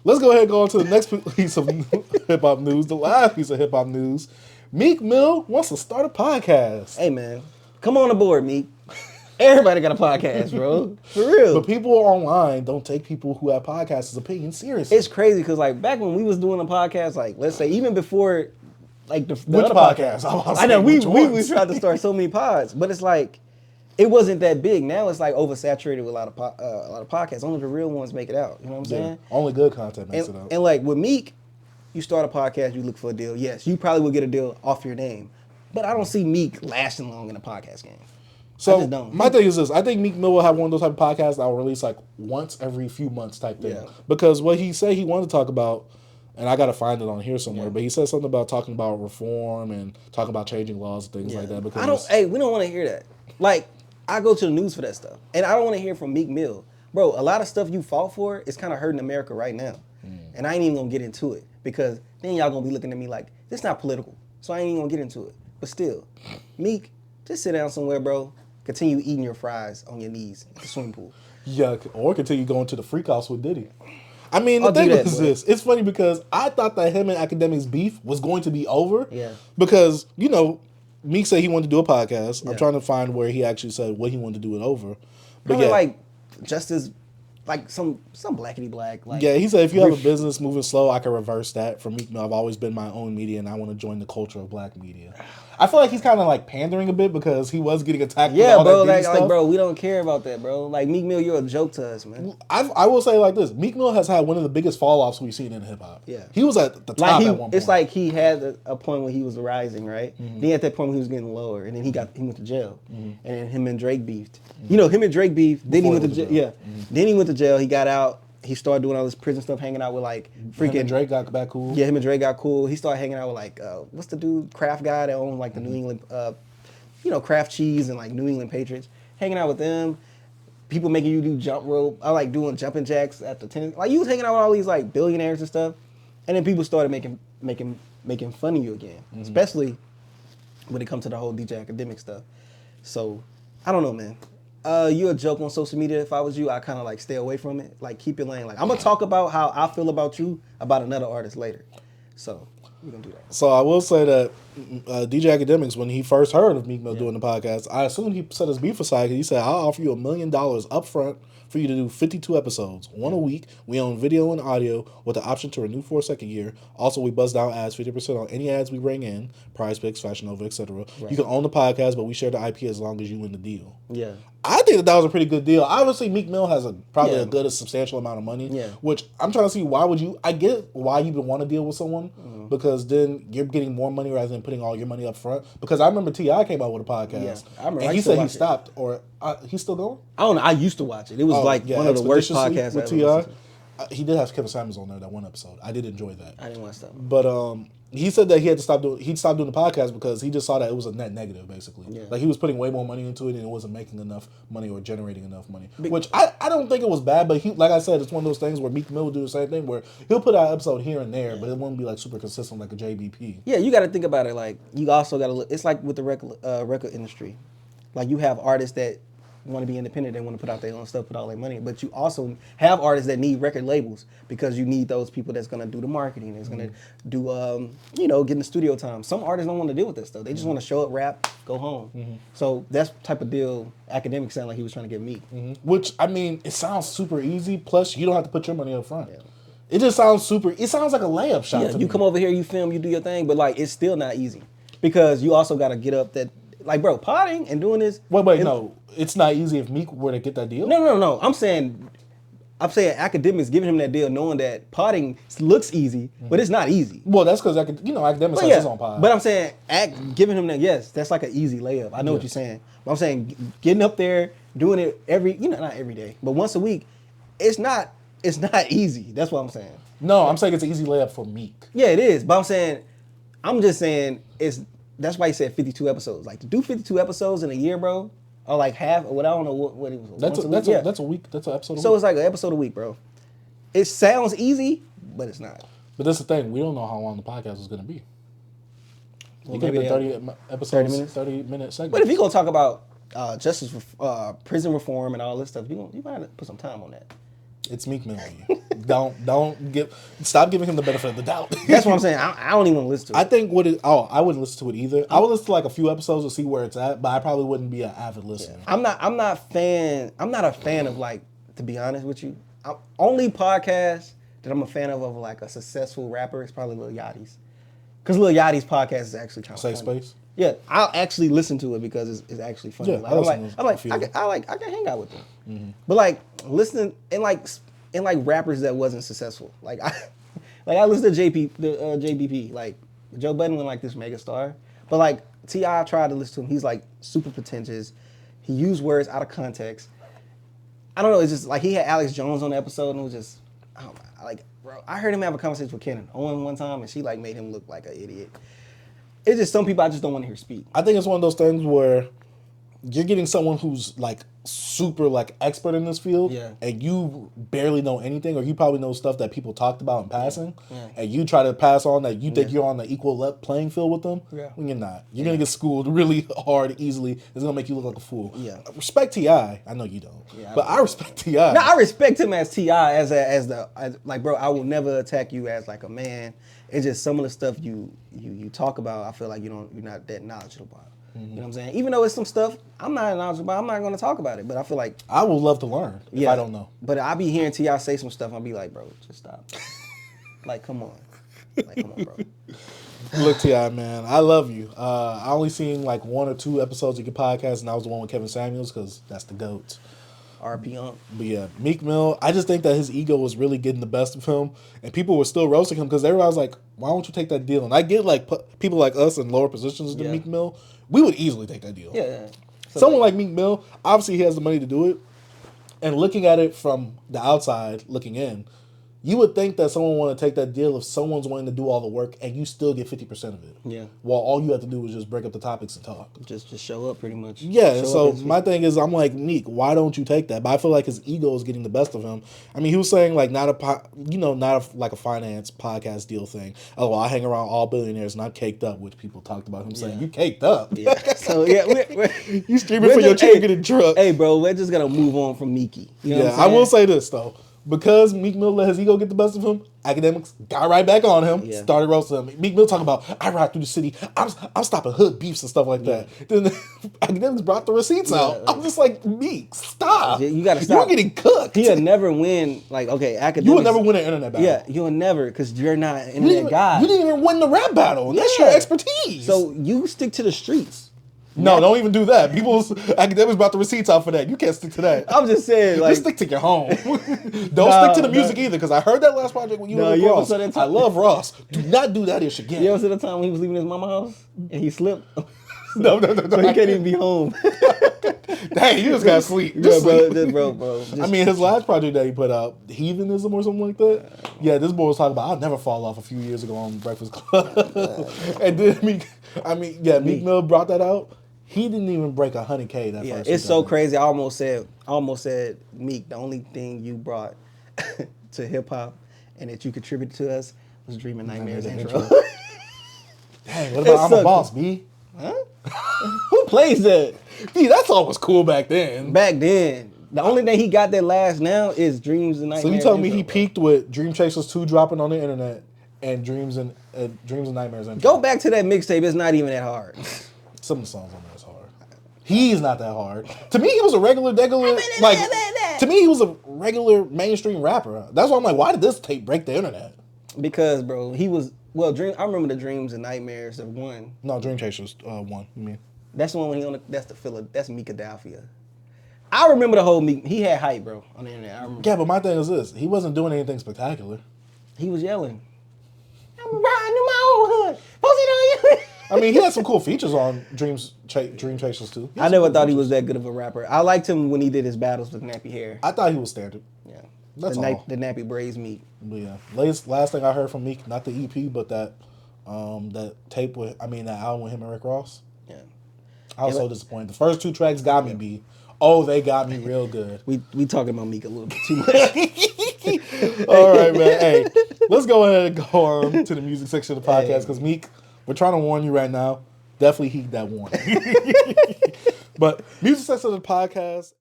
Let's go ahead and go on to the next piece of hip hop news. The last piece of hip hop news. Meek Mill wants to start a podcast. Hey man, come on aboard, Meek. Everybody got a podcast, bro. For real. But people online don't take people who have podcasts' opinions seriously. It's crazy because like back when we was doing a podcast, like let's say even before like the Which other podcast? I know we tried to start so many pods, but it's like it wasn't that big. Now it's like oversaturated with a lot of podcasts. Only the real ones make it out. You know what I'm saying? Only good content makes it out. And like with Meek, you start a podcast, you look for a deal. Yes, you probably will get a deal off your name, but I don't see Meek lasting long in a podcast game. So my thing is this: I think Meek Mill will have one of those type of podcasts that will release like once every few months type thing. Yeah. Because what he said he wanted to talk about, and I gotta find it on here somewhere, but he said something about talking about reform and talking about changing laws and things like that. Because we don't want to hear that. Like I go to the news for that stuff, and I don't want to hear from Meek Mill, bro. A lot of stuff you fought for is kind of hurting America right now, and I ain't even gonna get into it because then y'all gonna be looking at me like this not political, so I ain't even gonna get into it. But still, Meek, just sit down somewhere, bro. Continue eating your fries on your knees at the swimming pool. Yeah, or continue going to the freak house with Diddy. I mean, the thing is this. It's funny because I thought that him and Academics' beef was going to be over. Yeah. Because, you know, Meek said he wanted to do a podcast. Yeah. I'm trying to find where he actually said what he wanted to do it over. But probably like just as, like some blackity black. Like, yeah, he said if you have a business moving slow, I can reverse that. For Meek Mill, I've always been my own media and I want to join the culture of black media. I feel like he's kind of like pandering a bit because he was getting attacked. Yeah, with all bro. that stuff. Bro, we don't care about that, bro. Like Meek Mill, you're a joke to us, man. I will say like this: Meek Mill has had one of the biggest fall offs we've seen in hip hop. Yeah, he was at the top at one point. It's like he had a point when he was rising, right? Mm-hmm. Then at that point when he was getting lower, and then he went to jail, and then him and Drake beefed. Mm-hmm. You know, him and Drake beefed. Then he went to jail. Yeah, then he went to jail. He got out. He started doing all this prison stuff, hanging out with like freaking. Him and Drake got back cool. Yeah, him and Drake got cool. He started hanging out with like what's the dude, Kraft guy that owned like the New England, Kraft cheese and like New England Patriots. Hanging out with them, people making you do jump rope. I like doing jumping jacks at the tennis. Like you was hanging out with all these like billionaires and stuff, and then people started making fun of you again, especially when it comes to the whole DJ Academic stuff. So I don't know, man. You're a joke on social media. If I was you, I kind of like stay away from it. Like keep your lane. Like I'm gonna talk about how I feel about you about another artist later. So we're gonna do that. So I will say that DJ Academics, when he first heard of Meek Mill doing the podcast, I assumed he set his beef aside because he said, "I'll offer you $1 million up front for you to do 52 episodes, one a week. We own video and audio with the option to renew for a second year. Also, we buzz down ads 50% on any ads we bring in, Prize Picks, Fashion Nova, etc. Right. You can own the podcast, but we share the IP as long as you win the deal." Yeah. I think that was a pretty good deal. Obviously, Meek Mill has probably a good, substantial amount of money. Yeah. Which I'm trying to see why would you? I get why you would want to deal with someone because then you're getting more money rather than putting all your money up front. Because I remember T.I. came out with a podcast, and he said he stopped, or he's still going. I don't know. I used to watch it. It was one of the worst podcasts with T.I. He did have Kevin Samuels on there that one episode. I did enjoy that. I didn't watch that. But he said that he had to stop doing. He stopped doing the podcast because he just saw that it was a net negative, basically. Yeah. Like he was putting way more money into it, and it wasn't making enough money or generating enough money. Which I don't think it was bad, but he, like I said, it's one of those things where Meek Mill will do the same thing, where he'll put out an episode here and there, but it won't be like super consistent like a JBP. Yeah, you got to think about it. Like you also got to look. It's like with the record industry. Like you have artists that want to be independent, they want to put out their own stuff, put all their money. But you also have artists that need record labels because you need those people that's going to do the marketing, that's going to do, get in the studio time. Some artists don't want to deal with that stuff. They just want to show up, rap, go home. So that's the type of deal Academic sounded like he was trying to get Meek. Which, I mean, it sounds super easy. Plus, you don't have to put your money up front. Yeah. It just sounds it sounds like a layup shot to me. You come over here, you film, you do your thing, but like it's still not easy because you also got to get up that. Like, bro, potting and doing this. Wait, no. It's not easy if Meek were to get that deal? No. I'm saying Academics giving him that deal knowing that potting looks easy, but it's not easy. Well, that's because, Academics has his own pod. But I'm saying giving him that, yes, that's like an easy layup. I know what you're saying. But I'm saying getting up there, doing it not every day, but once a week, it's not easy. That's what I'm saying. No, I'm saying it's an easy layup for Meek. Yeah, it is. But I'm just saying that's why he said 52 episodes. Like to do 52 episodes in a year, bro, or like half, or what I don't know what it was. That's a week. That's an episode a week. So it's like an episode a week, bro. It sounds easy, but it's not. But that's the thing. We don't know how long the podcast is going to be. Well, it could be 30 episodes, 30-minute segments. But if you're going to talk about justice, prison reform and all this stuff, you might have to put some time on that. It's Meek Mill. Stop giving him the benefit of the doubt. That's what I'm saying. I don't even want to listen to it. I think I wouldn't listen to it either. I would listen to like a few episodes to see where it's at, but I probably wouldn't be an avid listener. Yeah. I'm not a fan of, like, to be honest with you. Only podcast that I'm a fan of like a successful rapper is probably Lil Yachty's. Because Lil Yachty's podcast is actually kind of Safe funny. Space? Yeah, I'll actually listen to it because it's actually funny. Yeah, I can hang out with them. Mm-hmm. But like listening and like rappers that wasn't successful. Like I listen to JBP. Like Joe Budden went like this megastar. But like T.I. tried to listen to him. He's like super pretentious. He used words out of context. I don't know, it's just like he had Alex Jones on the episode and it was just, I don't know, like, bro, I heard him have a conversation with Kenan Owen one time and she like made him look like an idiot. It's just some people I just don't want to hear speak. I think it's one of those things where you're getting someone who's like super like expert in this field, and you barely know anything, or you probably know stuff that people talked about in passing, and you try to pass on that you think you're on the equal playing field with them, when you're not. You're gonna get schooled really hard, easily. It's gonna make you look like a fool. Yeah. Respect T.I. I know you don't, but I respect T.I. No, I respect him as T.I. as like, bro, I will never attack you as like a man. It's just some of the stuff you talk about, I feel like you're not that knowledgeable about. You know what I'm saying? Even though it's some stuff I'm not knowledgeable about, I'm not going to talk about it. But I feel like I would love to learn if I don't know. But I be hearing T.I. say some stuff, I'll be like, bro, just stop. Like, come on. Like, come on, bro. Look, T.I., man, I love you. I only seen like 1 or 2 episodes of your podcast, and that was the one with Kevin Samuels, because that's the GOAT. R.P. But yeah, Meek Mill, I just think that his ego was really getting the best of him, and people were still roasting him because everybody was like, why don't you take that deal? And I get like people like us in lower positions than Meek Mill, we would easily take that deal. Yeah. So someone like Meek Mill, obviously he has the money to do it, and looking at it from the outside, looking in, you would think that someone would want to take that deal if someone's willing to do all the work and you still get 50% of it. Yeah. While all you have to do is just break up the topics and talk. Just show up, pretty much. Yeah, so my thing is, I'm like, Meek, why don't you take that? But I feel like his ego is getting the best of him. I mean, he was saying like not a finance podcast deal thing. Oh, well, I hang around all billionaires and I'm caked up, which people talked about him saying, you caked up. Yeah. So yeah, you streaming for your chicken and truck. Hey, bro, we're just gonna move on from Meeky. You know I will say this though. Because Meek Mill let his ego get the best of him, academics got right back on him, started roasting him. Meek Mill talking about, I ride through the city, I'm stopping hood beefs and stuff like that. Then academics brought the receipts out. I'm just like, Meek, stop. You gotta stop. You're getting cooked. He'll never win, like, okay, academics. You will never win an internet battle. Yeah, you'll never, because you're not an internet guy. You didn't even win the rap battle. That's your expertise. So you stick to the streets. No, don't even do that. Academics brought the receipts out for that. You can't stick to that. I'm just saying, like, just stick to your home. Don't stick to the music either, because I heard that last project when you were with Ross. I love Ross. Do not do that ish again. You ever see the time when he was leaving his mama's house and he slipped? No. So he can't even be home. Dang, you just got sleep. Bro. I mean, his last project that he put out, Heathenism or something like that. Yeah, this boy was talking about, I'll never fall off a few years ago on Breakfast Club. And then Meek Mill brought that out. He didn't even break 100K that first. It's so crazy. I almost said, Meek, the only thing you brought to hip hop and that you contributed to us was Dreaming Nightmares intro. Dang, what about I'm a Boss, B? Huh? Who plays that? B, that song was cool back then. The only thing he got that lasts now is Dreams and Nightmares. So you telling me he peaked with Dream Chasers 2 dropping on the internet and Dreams and Nightmares intro? Go back to that mixtape. It's not even that hard. Some of the songs on there is hard. He's not that hard. To me, he was a regular, to me, he was a regular mainstream rapper. That's why I'm like, why did this tape break the internet? Because, bro, he was, I remember the Dreams and Nightmares of 1. No, Dream Chasers 1, you mean? That's the one when that's Meekadelphia. I remember the whole Meek, he had hype, bro, on the internet. I remember. Yeah, but my thing is this, he wasn't doing anything spectacular. He was yelling, I'm riding in my old hood, post it on you. I mean, he had some cool features on Dream Chasers too. I never thought he was that good of a rapper. I liked him when he did his battles with nappy hair. I thought he was standard. Yeah, that's all. The nappy braids Meek. But yeah, last thing I heard from Meek, not the EP, but that tape that album with him and Rick Ross. Yeah, I was so disappointed. The first 2 tracks got me, B. Oh, they got me real good. We talking about Meek a little bit too much. All right, man. Hey, let's go ahead and go on to the music section of the podcast, because Meek, we're trying to warn you right now. Definitely heed that warning. But music section of the podcast.